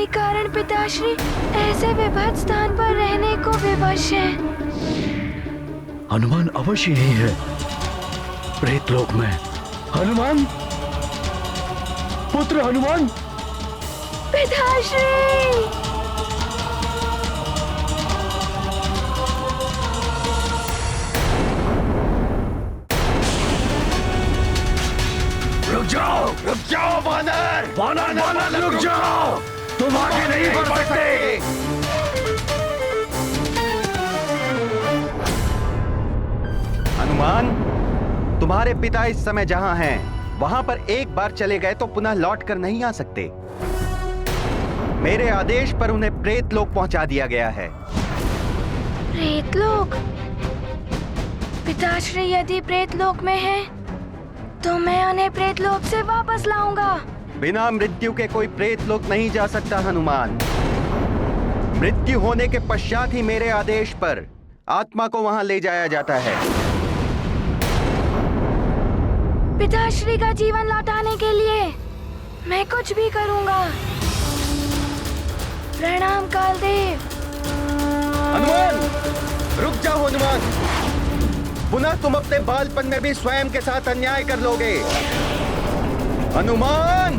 यही कारण पिताश्री ऐसे विभत्स स्थान पर रहने को विवश है। हनुमान अवश्य यही है, प्रेतलोक में। हनुमान, पुत्र हनुमान। पिताश्री! रुक जाओ वानर! वानर रुक जाओ! तुम आगे नहीं बढ़ सकते। हनुमान, तुम्हारे पिता इस समय जहां हैं, वहां पर एक बार चले गए तो पुनः लौट कर नहीं आ सकते। मेरे आदेश पर उन्हें प्रेतलोक पहुंचा दिया गया है। प्रेतलोक? पिताश्री यदि प्रेतलोक में है तो मैं उन्हें प्रेतलोक से वापस लाऊंगा। बिना मृत्यु के कोई प्रेतलोक नहीं जा सकता हनुमान। मृत्यु होने के पश्चात ही मेरे आदेश पर आत्मा को वहां ले जाया जाता है। पिताश्री का जीवन लौटाने के लिए मैं कुछ भी करूंगा। प्रणाम कालदेव। हनुमान, रुक जाओ हनुमान। पुनः तुम अपने बालपन में भी स्वयं के साथ अन्याय कर लोगे। हनुमान,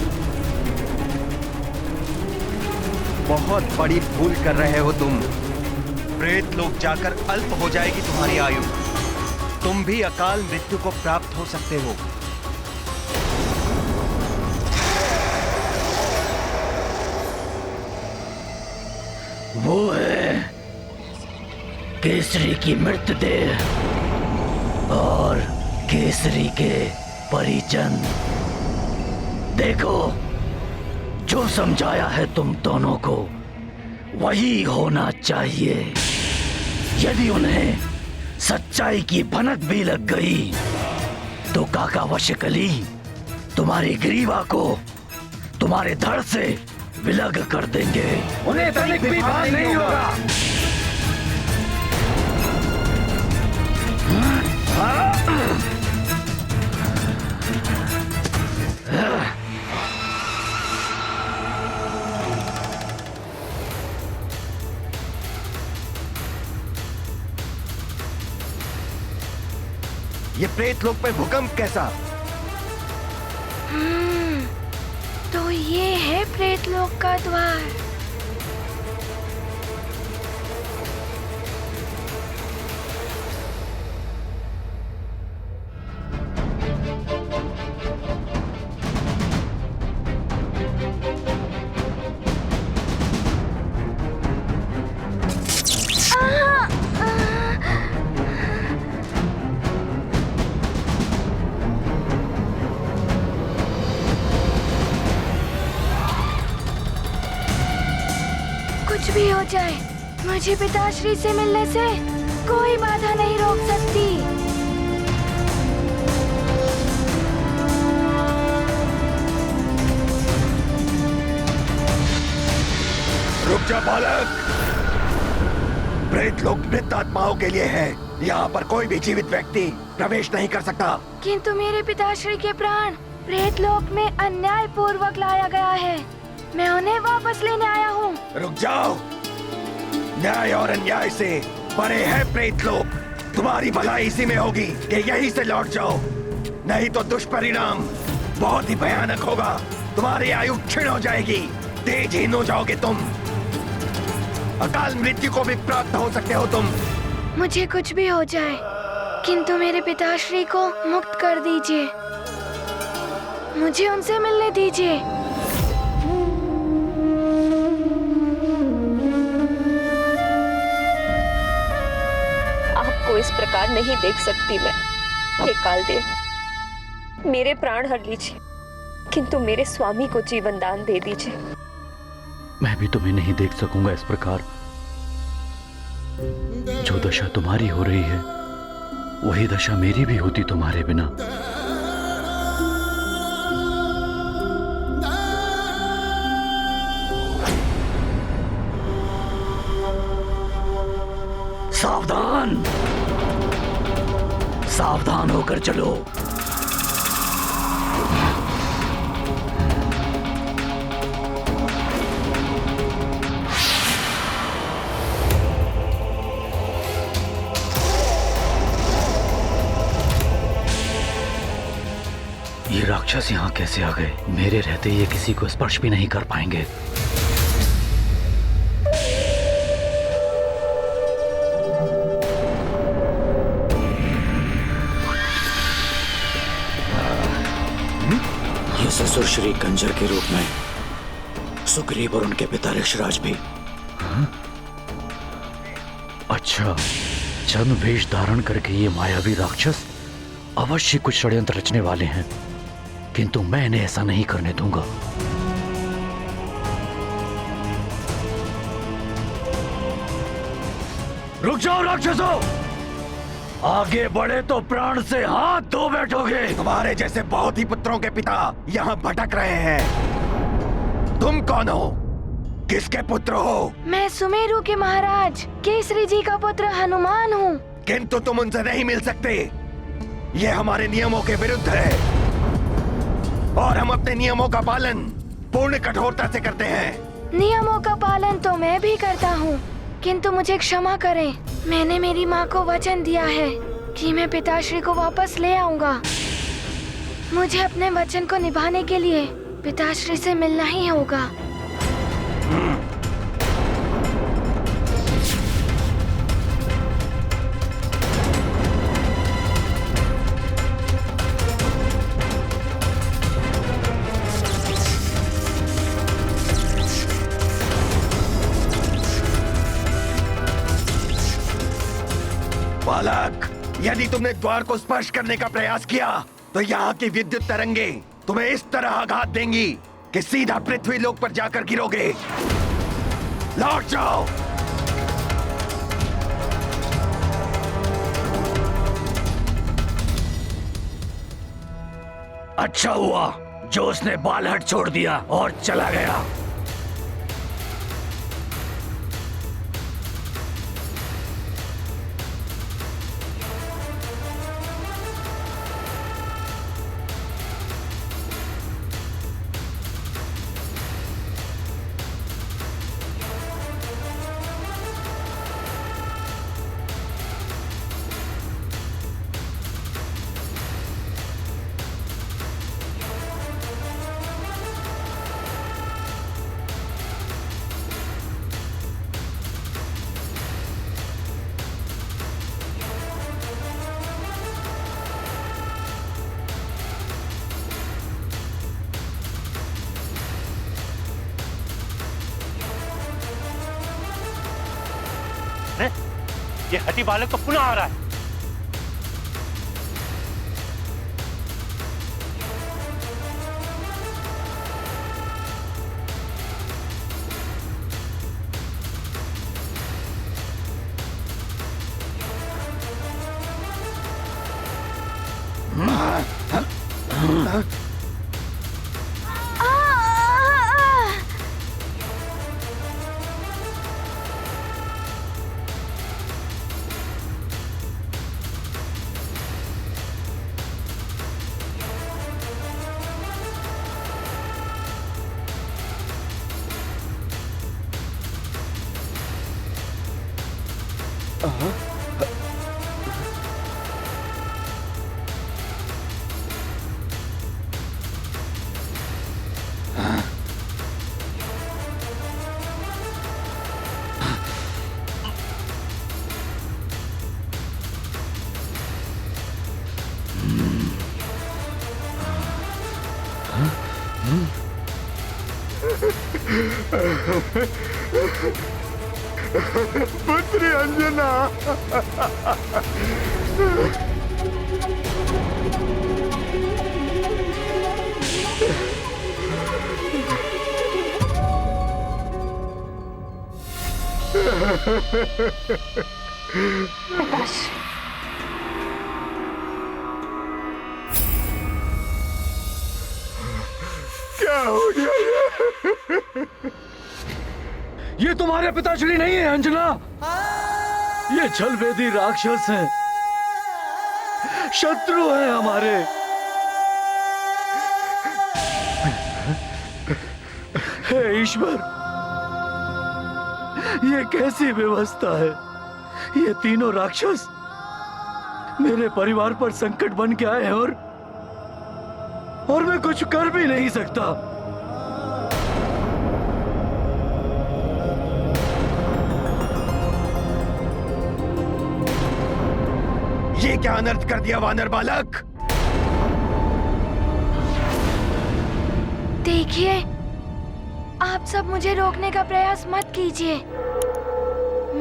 बहुत बड़ी भूल कर रहे हो तुम। प्रेतलोक जाकर अल्प हो जाएगी तुम्हारी आयु। तुम भी अकाल मृत्यु को प्राप्त हो सकते हो। वो है केसरी की मृतदेह और केसरी के परिजन। देखो, जो समझाया है तुम दोनों को वही होना चाहिए। यदि उन्हें सच्चाई की भनक भी लग गई तो काका वशकली तुम्हारी ग्रीवा को तुम्हारे धड़ से विलग कर देंगे। उन्हें तनिक भी भान नहीं होगा। ये प्रेतलोक में भूकंप कैसा? तो ये है प्रेतलोक का द्वार। कुछ भी हो जाए, मुझे पिताश्री से मिलने से कोई बाधा नहीं रोक सकती। रुक जा बालक। प्रेतलोक मृत आत्माओं के लिए है। यहाँ पर कोई भी जीवित व्यक्ति प्रवेश नहीं कर सकता। किंतु मेरे पिताश्री के प्राण प्रेतलोक में अन्याय पूर्वक लाया गया है। मैं उन्हें वापस लेने आया हूँ। रुक जाओ। न्याय और अन्याय से परे है प्रेतलोक। तुम्हारी भलाई इसी में होगी कि यहीं से लौट जाओ, नहीं तो दुष्परिणाम बहुत ही भयानक होगा। तुम्हारी आयु क्षीण हो जाएगी, तेजहीन हो जाओगे तुम। अकाल मृत्यु को भी प्राप्त हो सकते हो तुम। मुझे कुछ भी हो जाए, किंतु मेरे पिताश्री को मुक्त कर दीजिए। मुझे उनसे मिलने दीजिए। आपको इस प्रकार नहीं देख सकती मैं। हे कालदेव, मेरे प्राण हर लीजिए, किंतु मेरे स्वामी को जीवन दान दे दीजिए। मैं भी तुम्हें नहीं देख सकूंगा इस प्रकार। जो दशा तुम्हारी हो रही है वही दशा मेरी भी होती तुम्हारे बिना। सावधान, सावधान होकर चलो। राक्षस यहाँ कैसे आ गए? मेरे रहते ये किसी को स्पर्श भी नहीं कर पाएंगे। ये ससुर श्री कंजर के रूप में सुग्रीव और उनके पिता ऋषराज भी। अच्छा, छद्म वेश धारण करके ये मायावी राक्षस अवश्य कुछ षड्यंत्र रचने वाले हैं, किंतु मैं इन्हें ऐसा नहीं करने दूंगा। रुक जाओ राक्षसों, आगे बढ़े तो प्राण से हाथ धो बैठोगे। तुम्हारे जैसे बहुत ही पुत्रों के पिता यहाँ भटक रहे हैं। तुम कौन हो? किसके पुत्र हो? मैं सुमेरु के महाराज केसरी जी का पुत्र हनुमान हूँ। किंतु तुम उनसे नहीं मिल सकते, ये हमारे नियमों के विरुद्ध है और हम अपने नियमों का पालन पूर्ण कठोरता से करते हैं। नियमों का पालन तो मैं भी करता हूँ, किंतु मुझे क्षमा करें। मैंने मेरी माँ को वचन दिया है कि मैं पिताश्री को वापस ले आऊंगा। मुझे अपने वचन को निभाने के लिए पिताश्री से मिलना ही होगा। बालक, यदि तुमने द्वार को स्पर्श करने का प्रयास किया तो यहाँ की विद्युत तरंगे तुम्हें इस तरह आघात देंगी कि सीधा पृथ्वी लोक पर जाकर गिरोगे। लौट जाओ। अच्छा हुआ जो उसने बालहट छोड़ दिया और चला गया। ये हठी बालक तो पुनः आ रहा है। पुत्री अंजना। क्या हो गया ये तुम्हारे पिताश्री नहीं है अंजना, ये छलभेदी राक्षस हैं, शत्रु हैं हमारे। हे ईश्वर, ये कैसी व्यवस्था है? ये तीनों राक्षस मेरे परिवार पर संकट बन के आए हैं और और मैं कुछ कर भी नहीं सकता। ये क्या अनर्थ कर दिया वानर बालक? देखिए, आप सब मुझे रोकने का प्रयास मत कीजिए।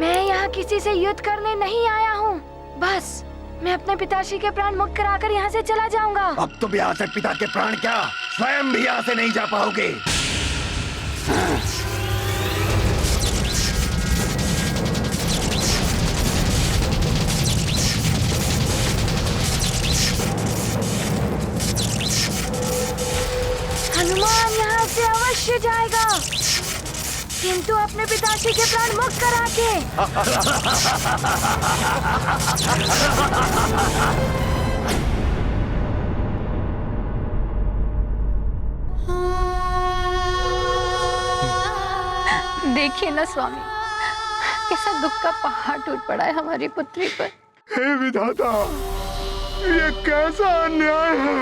मैं यहाँ किसी से युद्ध करने नहीं आया हूँ। बस मैं अपने पिताश्री के प्राण मुक्त कराकर यहाँ से चला जाऊंगा। अब तुम यहाँ से पिता के प्राण क्या, स्वयं भी यहाँ से नहीं जा पाओगे। हनुमान यहाँ से अवश्य जाएगा, किंतु अपने पिताश्री के प्राण मुक्त करा के। देखिए ना स्वामी, कैसा दुख का पहाड़ टूट पड़ा है हमारी पुत्री पर। हे विधाता, ये कैसा अन्याय है।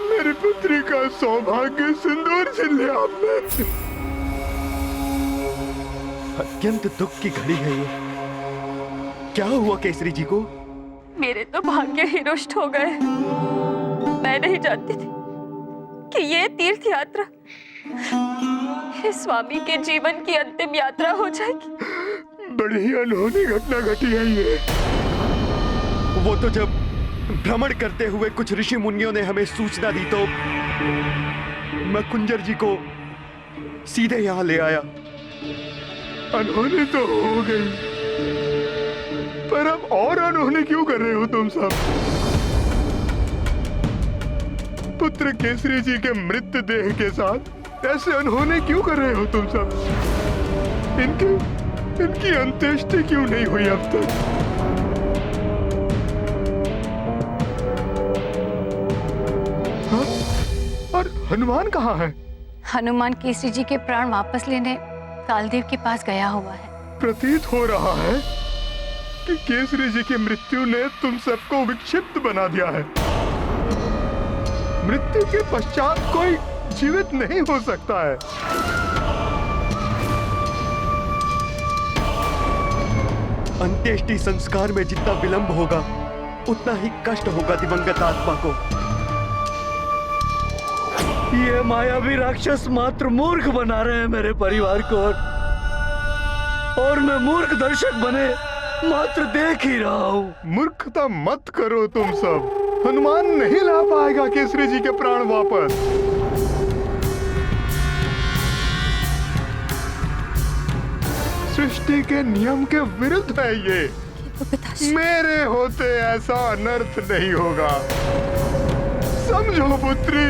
मेरी पुत्री का सौभाग्य सिंदूर छीन लिया आपने। अत्यंत दुख की घड़ी है ये। क्या हुआ केसरी जी को? मेरे तो भाग्य ही रुष्ट हो गए। मैं नहीं जानती थी कि ये तीर्थ यात्रा मेरे स्वामी के जीवन की अंतिम यात्रा हो जाएगी। बड़ी ही अनहोनी घटना घटी है ये। वो तो जब भ्रमण करते हुए कुछ ऋषि मुनियों ने हमें सूचना दी तो मैं कुंजर जी को सीधे यहाँ ले आया। अनहोनी तो हो गई, पर अब और अनहोनी क्यों कर रहे हो तुम सब? पुत्र केसरी जी के मृत देह के साथ ऐसे अनहोनी क्यों कर रहे हो तुम सब? इनकी अंत्येष्टि क्यों नहीं हुई अब तक? हाँ? और हनुमान कहाँ है? हनुमान केसरी जी के प्राण वापस लेने कालदेव के पास गया हुआ है। प्रतीत हो रहा है कि केसरी जी की मृत्यु ने तुम सबको विक्षिप्त बना दिया है। मृत्यु के पश्चात कोई जीवित नहीं हो सकता है। अंत्येष्टि संस्कार में जितना विलंब होगा उतना ही कष्ट होगा दिवंगत आत्मा को। ये मायावी राक्षस मात्र मूर्ख बना रहे हैं मेरे परिवार को, और मैं मूर्ख दर्शक बने मात्र देख ही रहा हूँ। मूर्खता मत करो तुम सब। हनुमान नहीं ला पाएगा केसरी जी के प्राण वापस। सृष्टि के नियम के विरुद्ध है ये। मेरे होते ऐसा अनर्थ नहीं होगा। समझो पुत्री,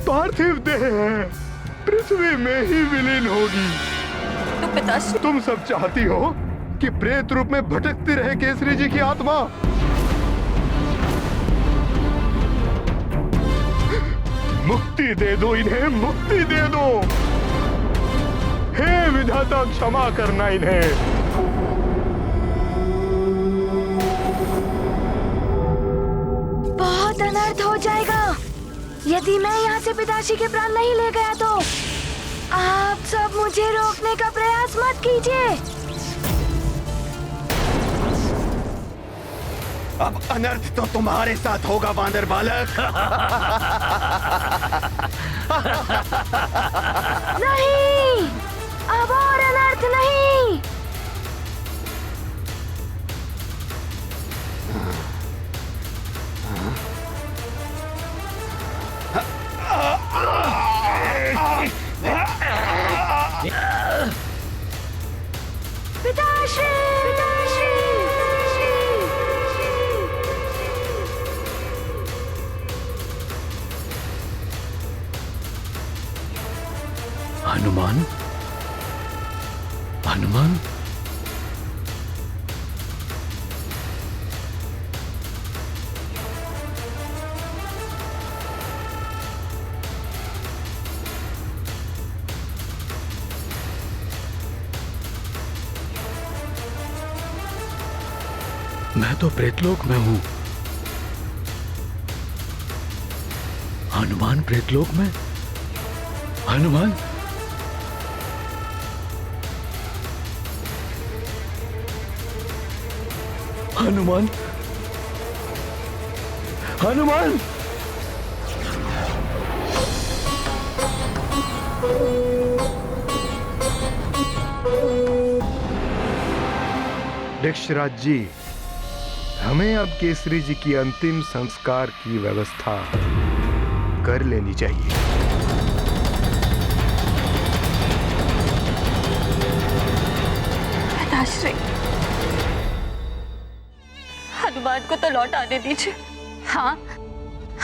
पार्थिव देह है, पृथ्वी में ही विलीन होगी। तो पिताश्री, तुम सब चाहती हो कि प्रेत रूप में भटकती रहे केसरी जी की आत्मा? मुक्ति दे दो इन्हें, मुक्ति दे दो। हे विधाता, क्षमा करना इन्हें। बहुत अनर्थ हो जाएगा यदि मैं यहाँ से पिताश्री के प्राण नहीं ले गया तो। आप सब मुझे रोकने का प्रयास मत कीजिए। अब अनर्थ तो तुम्हारे साथ होगा वानर बालक। नहीं, अब और अनर्थ नहीं। पिताश्री, पिताश्री, हनुमान, हनुमान, मैं तो प्रेतलोक में हूं। हनुमान प्रेतलोक में? हनुमान? हनुमान? हनुमान? दक्षराज जी, हमें अब केसरी जी की अंतिम संस्कार की व्यवस्था कर लेनी चाहिए। पिताश्री, हनुमान को तो लौट आने दीजिए। हाँ,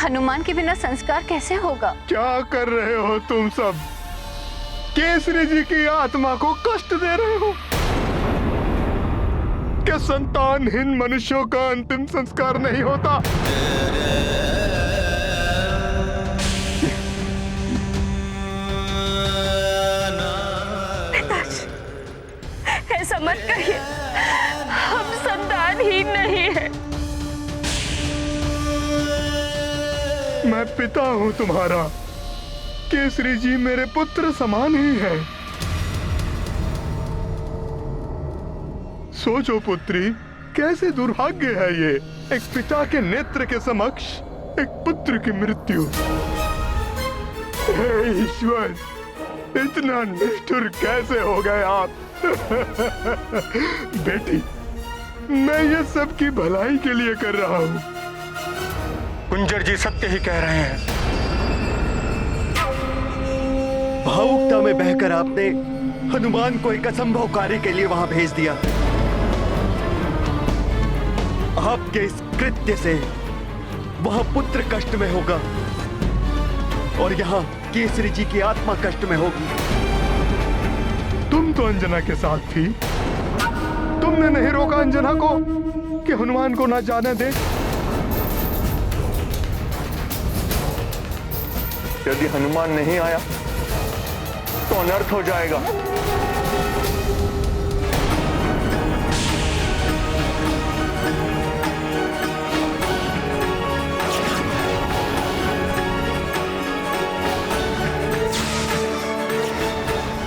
हनुमान के बिना संस्कार कैसे होगा? क्या कर रहे हो तुम सब? केसरी जी की आत्मा को कष्ट दे रहे हो। क्या संतानहीन मनुष्यों का अंतिम संस्कार नहीं होता? ऐसा मत कहिए, हम संतानहीन नहीं है। मैं पिता हूं तुम्हारा। केसरी जी मेरे पुत्र समान ही है। सोचो पुत्री, कैसे दुर्भाग्य है ये, एक पिता के नेत्र के समक्ष एक पुत्र की मृत्यु। हे ईश्वर, इतना निष्ठुर कैसे हो गए आप? बेटी, मैं ये सब की भलाई के लिए कर रहा हूँ। कुंजर जी सत्य ही कह रहे हैं। भावुकता में बहकर आपने हनुमान को एक असंभव कार्य के लिए वहां भेज दिया। आपके इस कृत्य से वहां पुत्र कष्ट में होगा और यहाँ केसरी जी की आत्मा कष्ट में होगी। तुम तो अंजना के साथ थी। तुमने नहीं रोका अंजना को कि हनुमान को ना जाने दे। यदि हनुमान नहीं आया तो अनर्थ हो जाएगा।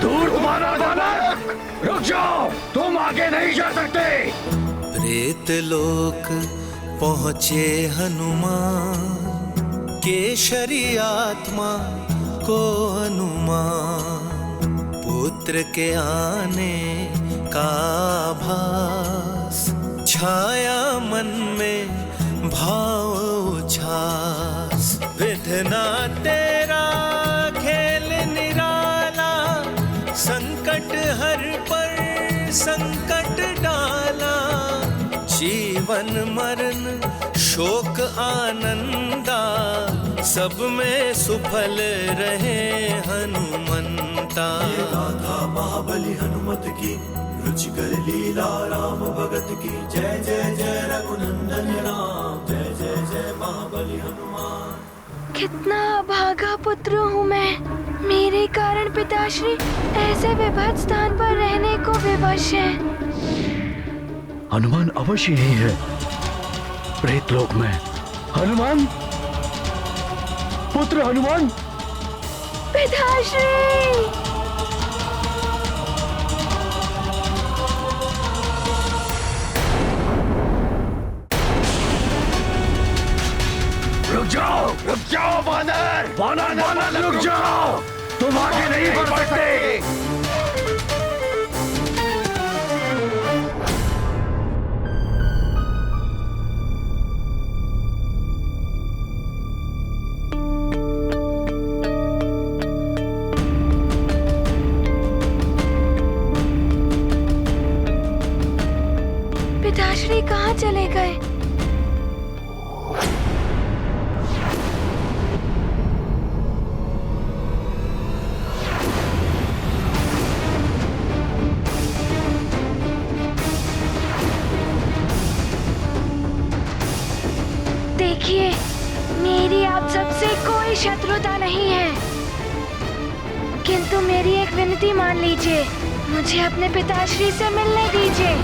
दूर तुम्हारा बालक! रुक जाओ, तुम आगे नहीं जा सकते। प्रेत लोक पहुँचे हनुमान, केशरी आत्मा को अनुमान, पुत्र के आने का आभास, छाया मन में भाव उछास। विधना तेरा खेल निराला, संकट हर पर संकट डाला, जीवन मरण शोक आनंदा, सब में सुफल रहे हनुमंता। ये गाथा महाबली हनुमत की, रुचिकर लीला राम भगत की। जय जय जय रघुनंदन राम, जय जय जय महाबली हनुमान। कितना अभागा पुत्र हूँ मैं। मेरे कारण पिताश्री ऐसे विभत्स स्थान पर रहने को विवश है। हनुमान अवश्य ही है प्रेतलोक में। हनुमान, पुत्र हनुमान। पिताश्री! रुक जाओ वानर! वानर रुक जाओ! तुम आगे नहीं बढ़ सकते। पिताश्री कहाँ चले गए? देखिए, मेरी आप सबसे कोई शत्रुता नहीं है, किंतु मेरी एक विनती मान लीजिए। मुझे अपने पिताश्री से मिलने दीजिए।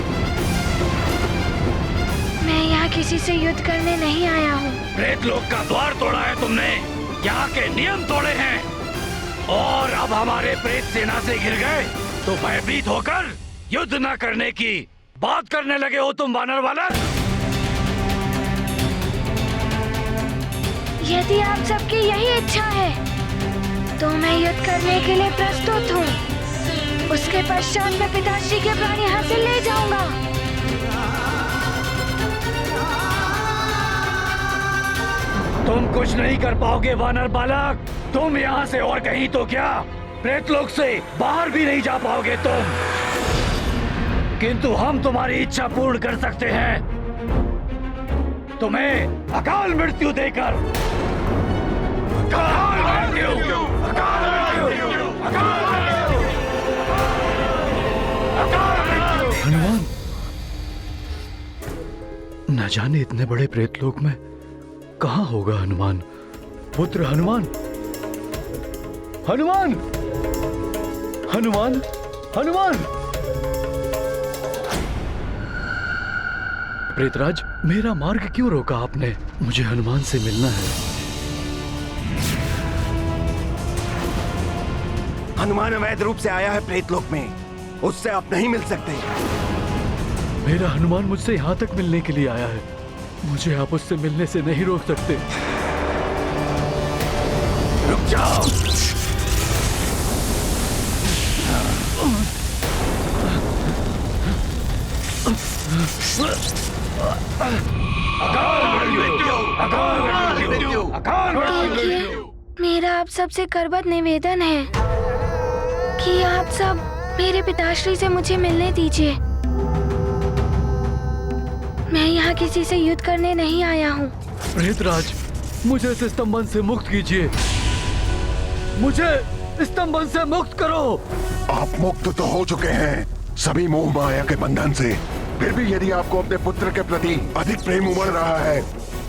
मैं यहाँ किसी से युद्ध करने नहीं आया हूँ। प्रेतलोक का द्वार तोड़ा है तुमने। यहाँ के नियम तोड़े हैं और अब हमारे प्रेत सेना से घिर गए तो भयभीत होकर युद्ध न करने की बात करने लगे हो तुम वानर बालक। यदि आप सबकी यही इच्छा है तो मैं युद्ध करने के लिए प्रस्तुत हूँ। उसके पश्चात मैं पिताश्री के प्राण यहाँ से ले जाऊंगा। तुम कुछ नहीं कर पाओगे वानर बालक। तुम यहाँ से और कहीं तो क्या प्रेतलोक से बाहर भी नहीं जा पाओगे तुम। किंतु हम तुम्हारी इच्छा पूर्ण कर सकते हैं, तुम्हें अकाल मृत्यु देकर। अकाल मृत्यु, अकाल मृत्यु, अकाल मृत्यु, अकाल मृत्यु। हनुमान, न जाने इतने बड़े प्रेतलोक में कहाँ होगा हनुमान, पुत्र हनुमान, हनुमान, हनुमान, हनुमान। प्रेतराज, मेरा मार्ग क्यों रोका आपने? मुझे हनुमान से मिलना है। हनुमान अवैध रूप से आया है प्रेतलोक में, उससे आप नहीं मिल सकते। मेरा हनुमान मुझसे यहाँ तक मिलने के लिए आया है, मुझे आप उससे मिलने से नहीं रोक सकते। रुक जाओ। देखिए, मेरा आप सबसे करबद्ध निवेदन है कि आप सब मेरे पिताश्री से मुझे मिलने दीजिए। मैं यहाँ किसी से युद्ध करने नहीं आया हूँ। प्रेतराज, मुझे इस स्तंभन से मुक्त कीजिए, मुझे स्तंभन से मुक्त करो। आप मुक्त तो हो चुके हैं सभी मोह माया के बंधन से, फिर भी यदि आपको अपने पुत्र के प्रति अधिक प्रेम उमड़ रहा है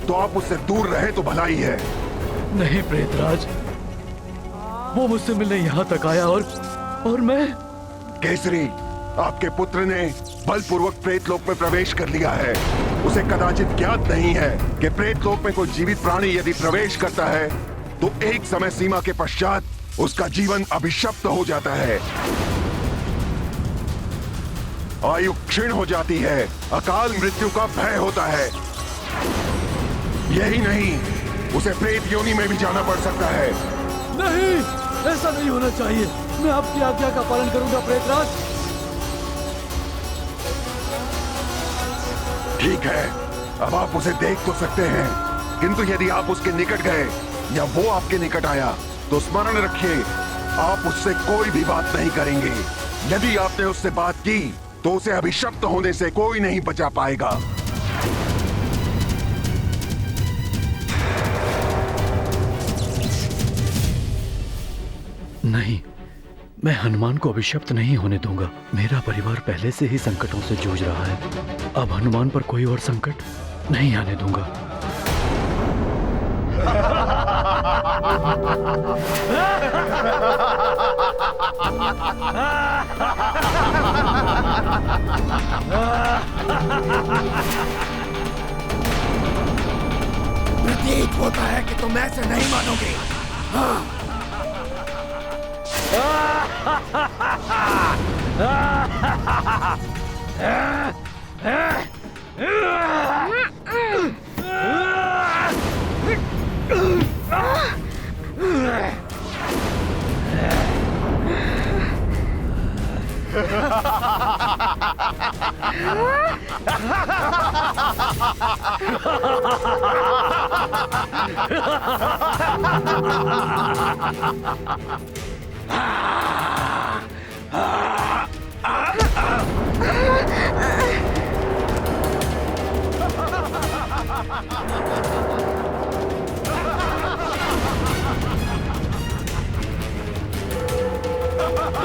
तो आप उससे दूर रहे तो भला ही है। नहीं प्रेतराज, वो मुझसे मिलने यहाँ तक आया और मैं। केसरी, आपके पुत्र ने बलपूर्वक प्रेतलोक में प्रवेश कर लिया है। उसे कदाचित ज्ञात नहीं है कि प्रेतलोक में कोई जीवित प्राणी यदि प्रवेश करता है तो एक समय सीमा के पश्चात उसका जीवन अभिशप्त हो जाता है, आयु क्षीण हो जाती है, अकाल मृत्यु का भय होता है। यही नहीं, उसे प्रेत योनि में भी जाना पड़ सकता है। नहीं, ऐसा नहीं होना चाहिए। मैं आपकी आज्ञा का पालन करूंगा प्रेतराज। ठीक है, अब आप उसे देख तो सकते हैं, किंतु यदि आप उसके निकट गए या वो आपके निकट आया तो स्मरण रखिए, आप उससे कोई भी बात नहीं करेंगे। यदि आपने उससे बात की तो उसे अभिशप्त होने से कोई नहीं बचा पाएगा। नहीं, मैं हनुमान को अभिशप्त नहीं होने दूंगा। मेरा परिवार पहले से ही संकटों से जूझ रहा है, अब हनुमान पर कोई और संकट नहीं आने दूंगा। प्रतीत होता है कि तुम ऐसे नहीं मानोगे। हाँ।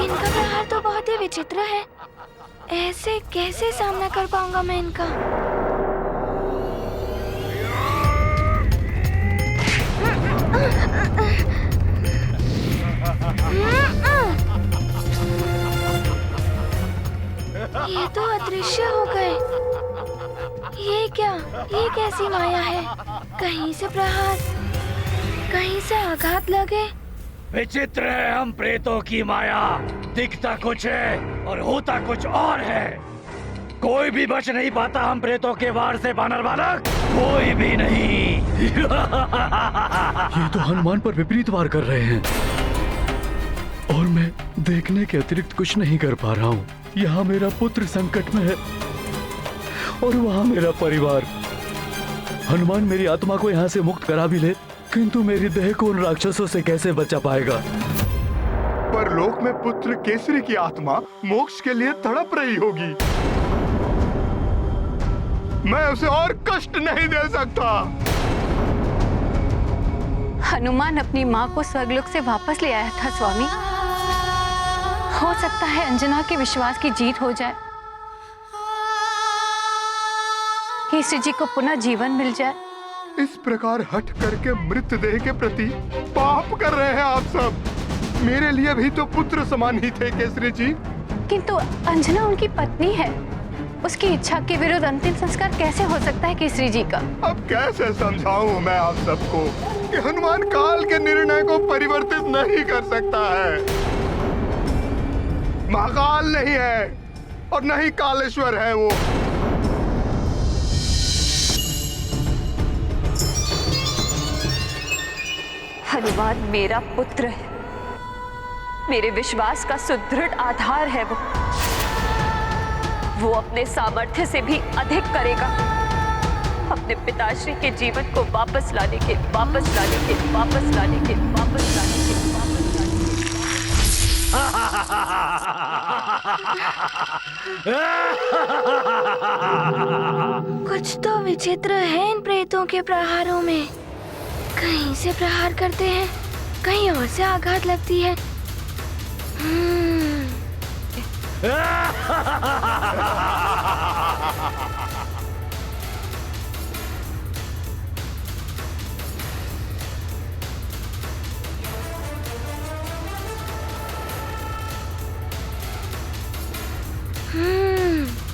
इनका व्यवहार तो बहुत ही विचित्र है, ऐसे कैसे सामना कर पाऊंगा मैं इनका? ये तो अदृश्य हो गए। ये क्या? ये कैसी माया है? कहीं से प्रहार, कहीं से आघात लगे। विचित्र है हम प्रेतों की माया, दिखता कुछ है और होता कुछ और है। कोई भी बच नहीं पाता हम प्रेतों के वार से वानर बालक, कोई भी नहीं। ये तो हनुमान पर विपरीत वार कर रहे हैं और मैं देखने के अतिरिक्त कुछ नहीं कर पा रहा हूँ। यहाँ मेरा पुत्र संकट में है और वहाँ मेरा परिवार। हनुमान मेरी आत्मा को यहाँ से मुक्त करा भी ले, किंतु मेरी देह को उन राक्षसों से कैसे बचा पाएगा? पर लोक में पुत्र केसरी की आत्मा मोक्ष के लिए तड़प रही होगी। मैं उसे और कष्ट नहीं दे सकता। हनुमान अपनी माँ को स्वर्गलोक से वापस ले आया था स्वामी। हो सकता है अंजना के विश्वास की जीत हो जाए, केसरी जी को पुनः जीवन मिल जाए। इस प्रकार हट करके मृतदेह के प्रति पाप कर रहे हैं आप सब। मेरे लिए भी तो पुत्र समान ही थे केसरी जी। किंतु अंजना उनकी पत्नी है, उसकी इच्छा के विरुद्ध अंतिम संस्कार कैसे हो सकता है केसरी जी का? अब कैसे समझाऊं मैं आप सबको कि हनुमान काल के निर्णय को परिवर्तित नहीं कर सकता है। महाकाल नहीं है और न ही कालेश्वर है वो। हनुमान मेरा पुत्र है, मेरे विश्वास का सुदृढ़ आधार है। वो अपने सामर्थ्य से भी अधिक करेगा, अपने पिताश्री के जीवन को वापस लाने के, वापस लाने के, वापस लाने के, वापस लाने के, वापस लाने के। कुछ तो विचित्र है इन प्रेतों के प्रहारों में। कहीं से प्रहार करते हैं, कहीं और से आघात लगती है।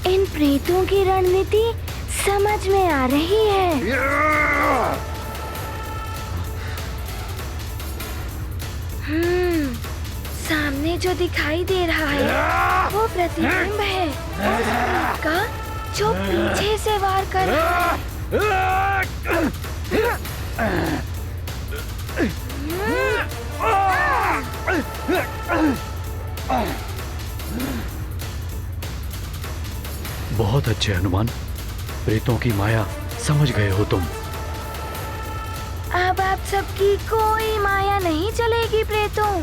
इन प्रेतों की रणनीति समझ में आ रही है। सामने जो दिखाई दे रहा है वो प्रतिबिंब है का जो पीछे से वार कर रहा है। बहुत अच्छे हनुमान, प्रेतों की माया समझ गए हो तुम। अब आप सबकी कोई माया नहीं चलेगी प्रेतों।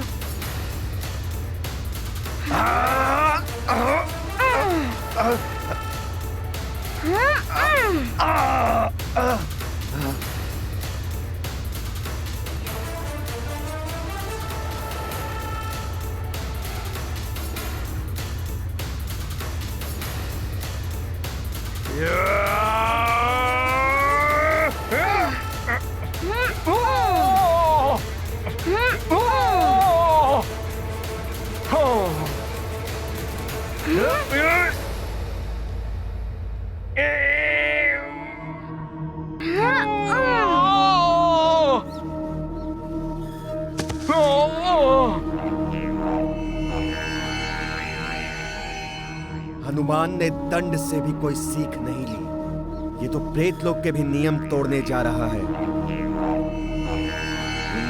हनुमान ने दंड से भी कोई सीख नहीं ली। ये तो प्रेत लोग के भी नियम तोड़ने जा रहा है।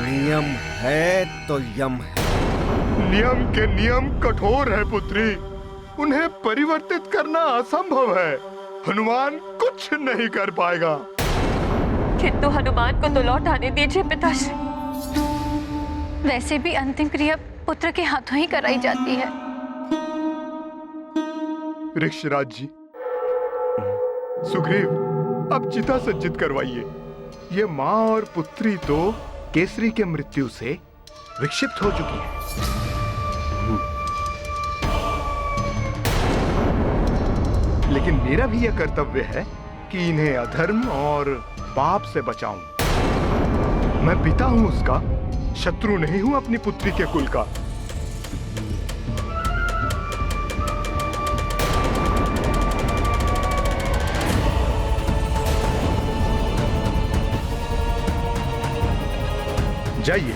नियम है तो यम है। नियम के नियम कठोर है पुत्री, उन्हें परिवर्तित करना असंभव है। हनुमान कुछ नहीं कर पाएगा। किंतु हनुमान को तो लौट आने दीजिए पिताश्री। वैसे भी अंतिम क्रिया पुत्र के हाथों ही कराई जाती है। ऋक्षराज जी, सुग्रीव, अब चिता सज्जित करवाइए। ये माँ और पुत्री तो केसरी के मृत्यु से विक्षिप्त हो चुकी है। लेकिन मेरा भी यह कर्तव्य है कि इन्हें अधर्म और पाप से बचाऊं। मैं पिता हूं उसका, शत्रु नहीं हूं अपनी पुत्री के कुल का। जाइए।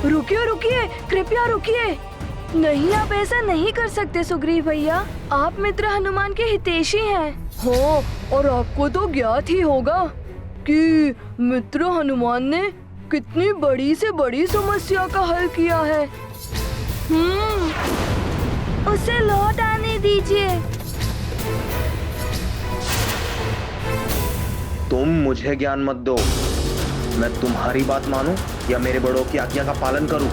रुकिए रुकिए, कृपया रुकिए। नहीं, आप ऐसा नहीं कर सकते सुग्रीव भैया। आप मित्र हनुमान के हितैषी हैं। हाँ, और आपको तो ज्ञात ही होगा कि मित्र हनुमान ने कितनी बड़ी से बड़ी समस्या का हल किया है। उसे लौट आने दीजिए। तुम मुझे ज्ञान मत दो। मैं तुम्हारी बात मानूं या मेरे बड़ों की आज्ञा का पालन करूं?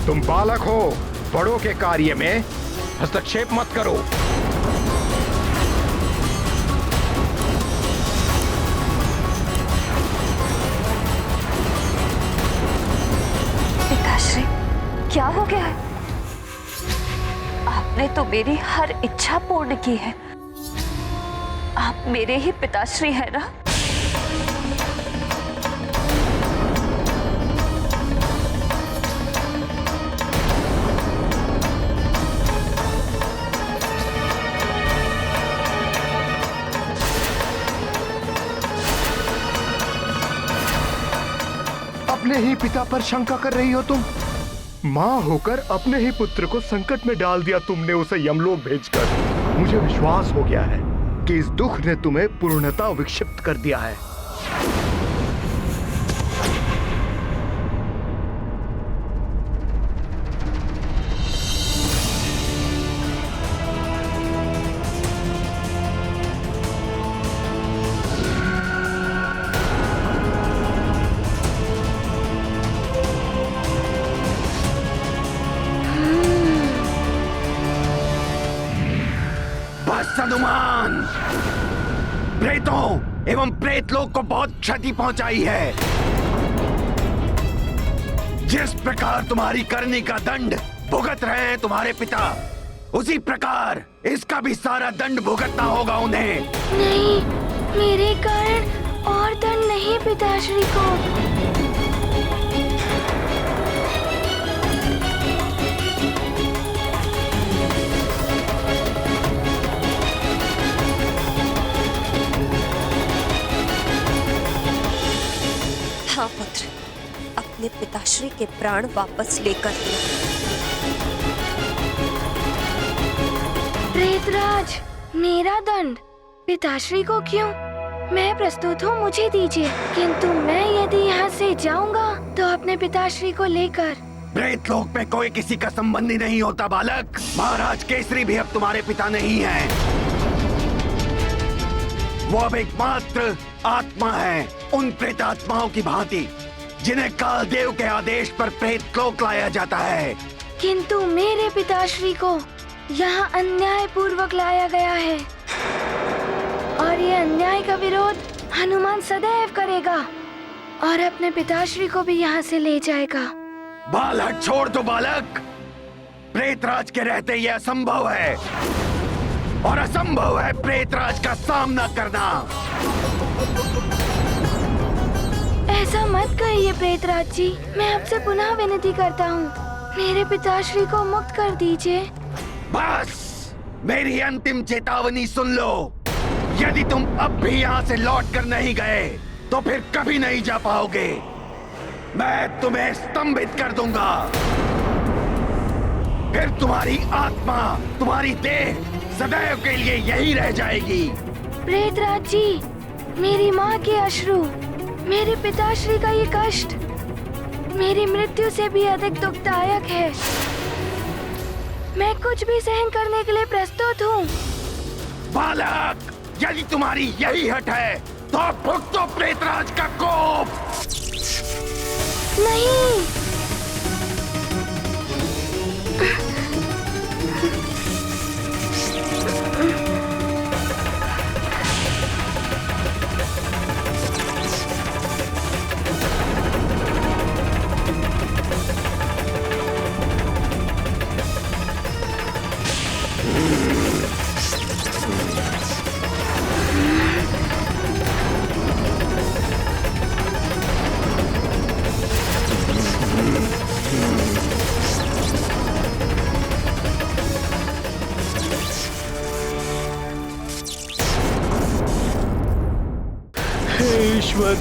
तुम बालक हो, बड़ों के कार्य में हस्तक्षेप मत करो। पिताश्री, क्या हो गया है? आपने तो मेरी हर इच्छा पूर्ण की है। आप मेरे ही पिताश्री हैं ना? अपने ही पिता पर शंका कर रही हो तुम? माँ होकर अपने ही पुत्र को संकट में डाल दिया तुमने, उसे यमलोक भेजकर। मुझे विश्वास हो गया है कि इस दुख ने तुम्हें पूर्णतः विक्षिप्त कर दिया है। हनुमान, प्रेतों एवं प्रेतलोक को बहुत क्षति पहुंचाई है। जिस प्रकार तुम्हारी करनी का दंड भुगत रहे हैं तुम्हारे पिता, उसी प्रकार इसका भी सारा दंड भुगतना होगा उन्हें। नहीं, मेरे कारण और दंड नहीं पिताश्री को। हाँ पुत्र, अपने पिताश्री के प्राण वापस लेकर ले। प्रेतराज, मेरा दंड पिताश्री को क्यों? मैं प्रस्तुत हूँ, मुझे दीजिए। किंतु मैं यदि यहाँ से जाऊँगा तो अपने पिताश्री को लेकर। प्रेतलोक में कोई किसी का संबंधी नहीं होता बालक। महाराज केसरी भी अब तुम्हारे पिता नहीं हैं। वो अब एकमात्र आत्मा है, उन प्रेत आत्माओं की भांति जिन्हें कालदेव के आदेश पर प्रेतलोक लाया जाता है। किंतु मेरे पिताश्री को यहाँ अन्याय पूर्वक लाया गया है और ये अन्याय का विरोध हनुमान सदैव करेगा और अपने पिताश्री को भी यहाँ से ले जाएगा। बालक छोड़ दो बालक। प्रेतराज के रहते यह असंभव है और असंभव है प्रेतराज का सामना करना। ऐसा मत कहिए प्रेतराज जी, मैं आपसे पुनः विनती करता हूँ, मेरे पिताश्री को मुक्त कर दीजिए। बस मेरी अंतिम चेतावनी सुन लो। यदि तुम अब भी यहाँ से लौट कर नहीं गए तो फिर कभी नहीं जा पाओगे। मैं तुम्हें स्तंभित कर दूंगा। फिर तुम्हारी आत्मा, तुम्हारी देह सदैव के लिए यही रह जाएगी। प्रेतराज जी, मेरी माँ के अश्रु, मेरे पिताश्री का ये कष्ट मेरी मृत्यु से भी अधिक दुखदायक है। मैं कुछ भी सहन करने के लिए प्रस्तुत हूँ। बालक, यदि तुम्हारी यही हट है तो भुगतो प्रेतराज का कोप। नहीं, ईश्वर,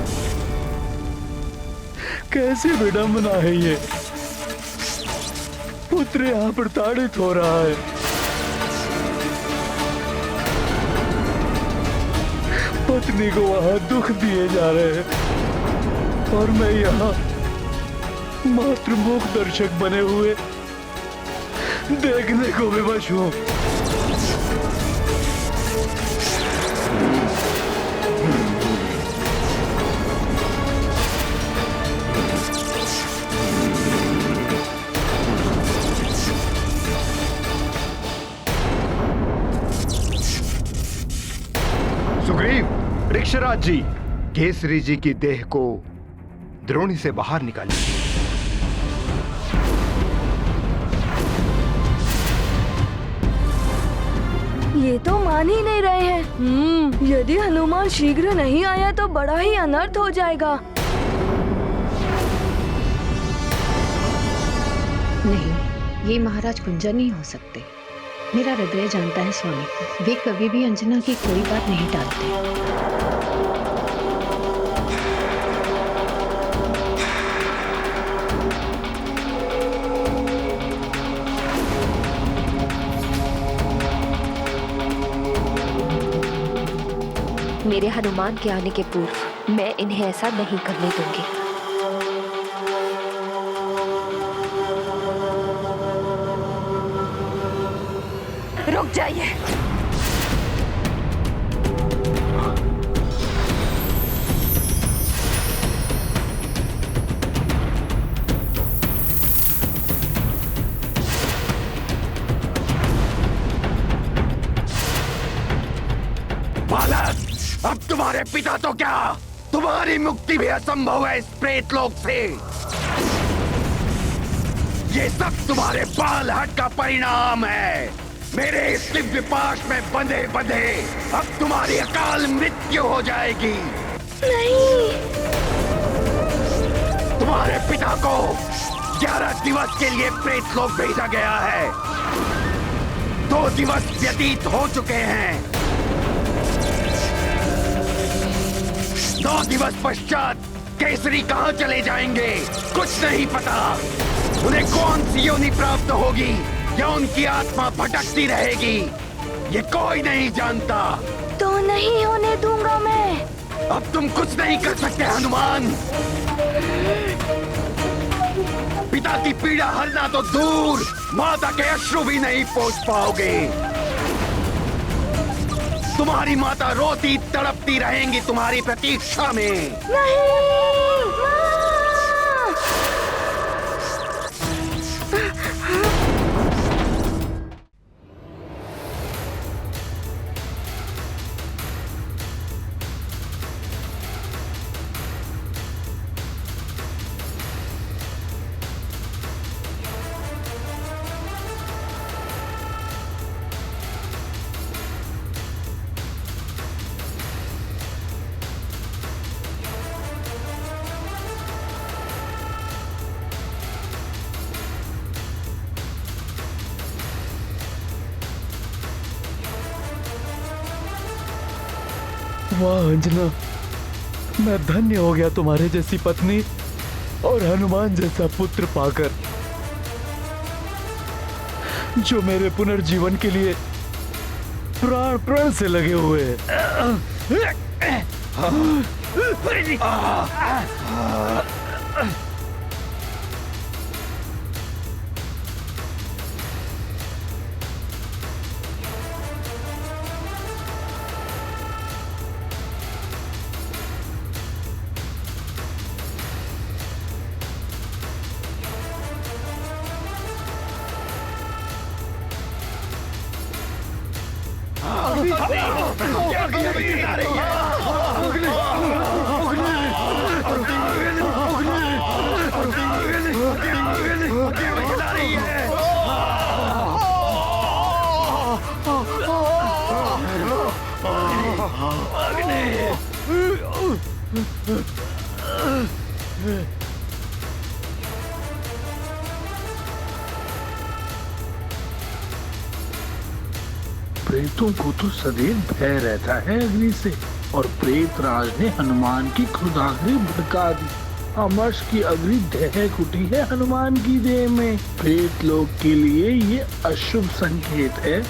कैसे विडंबना है ये। पुत्र यहाँ प्रताड़ित हो रहा है। पत्नी को वहां दुख दिए जा रहे हैं और मैं यहाँ मातृमुख दर्शक बने हुए देखने को विवश हूं। सुग्रीव, ऋक्षराज जी, केसरी जी की देह को द्रोणी से बाहर निकालिए। ये तो मान ही नहीं रहे हैं। यदि हनुमान शीघ्र नहीं आया तो बड़ा ही अनर्थ हो जाएगा। नहीं, ये महाराज कुंजर नहीं हो सकते। मेरा हृदय जानता है स्वामी को, वे कभी भी अंजना की कोई बात नहीं टालते। मेरे हनुमान के आने के पूर्व मैं इन्हें ऐसा नहीं करने दूंगी। रुक जाइए। बालक, अब तुम्हारे पिता तो क्या, तुम्हारी मुक्ति भी असंभव है इस प्रेतलोक से। ये सब तुम्हारे बाल हट का परिणाम है। मेरे इस दिव्य पाश में बंधे बंधे अब तुम्हारी अकाल मृत्यु हो जाएगी। नहीं। तुम्हारे पिता को 11 दिवस के लिए प्रेतलोक भेजा गया है। 2 दिवस व्यतीत हो चुके हैं। 9 दिवस पश्चात केसरी कहाँ चले जाएंगे कुछ नहीं पता। उन्हें कौन सी योनि प्राप्त होगी या उनकी आत्मा भटकती रहेगी, ये कोई नहीं जानता। तो नहीं होने दूंगा मैं। अब तुम कुछ नहीं कर सकते हनुमान। पिता की पीड़ा हरना तो दूर, माता के अश्रु भी नहीं पोंछ पाओगे। तुम्हारी माता रोती तड़पती रहेंगी तुम्हारी प्रतीक्षा में। नहीं, माँ! वाह अंजना, मैं धन्य हो गया तुम्हारे जैसी पत्नी और हनुमान जैसा पुत्र पाकर, जो मेरे पुनर्जीवन के लिए प्राण प्राण से लगे हुए हैं। प्रेतों को तो सदैव भय रहता है अग्नि से। और प्रेतराज ने हनुमान की खुदागरी भड़का दी। अमरश की अग्नि दहक उठी है हनुमान की देह में। प्रेत लोक के लिए ये अशुभ संकेत है।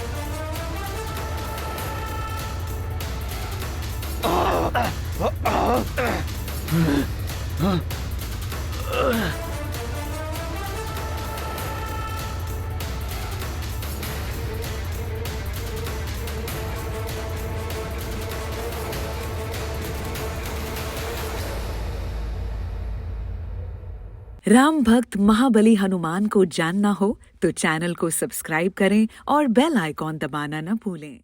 राम भक्त महाबली हनुमान को जानना हो तो चैनल को सब्सक्राइब करें और बेल आइकॉन दबाना न भूलें।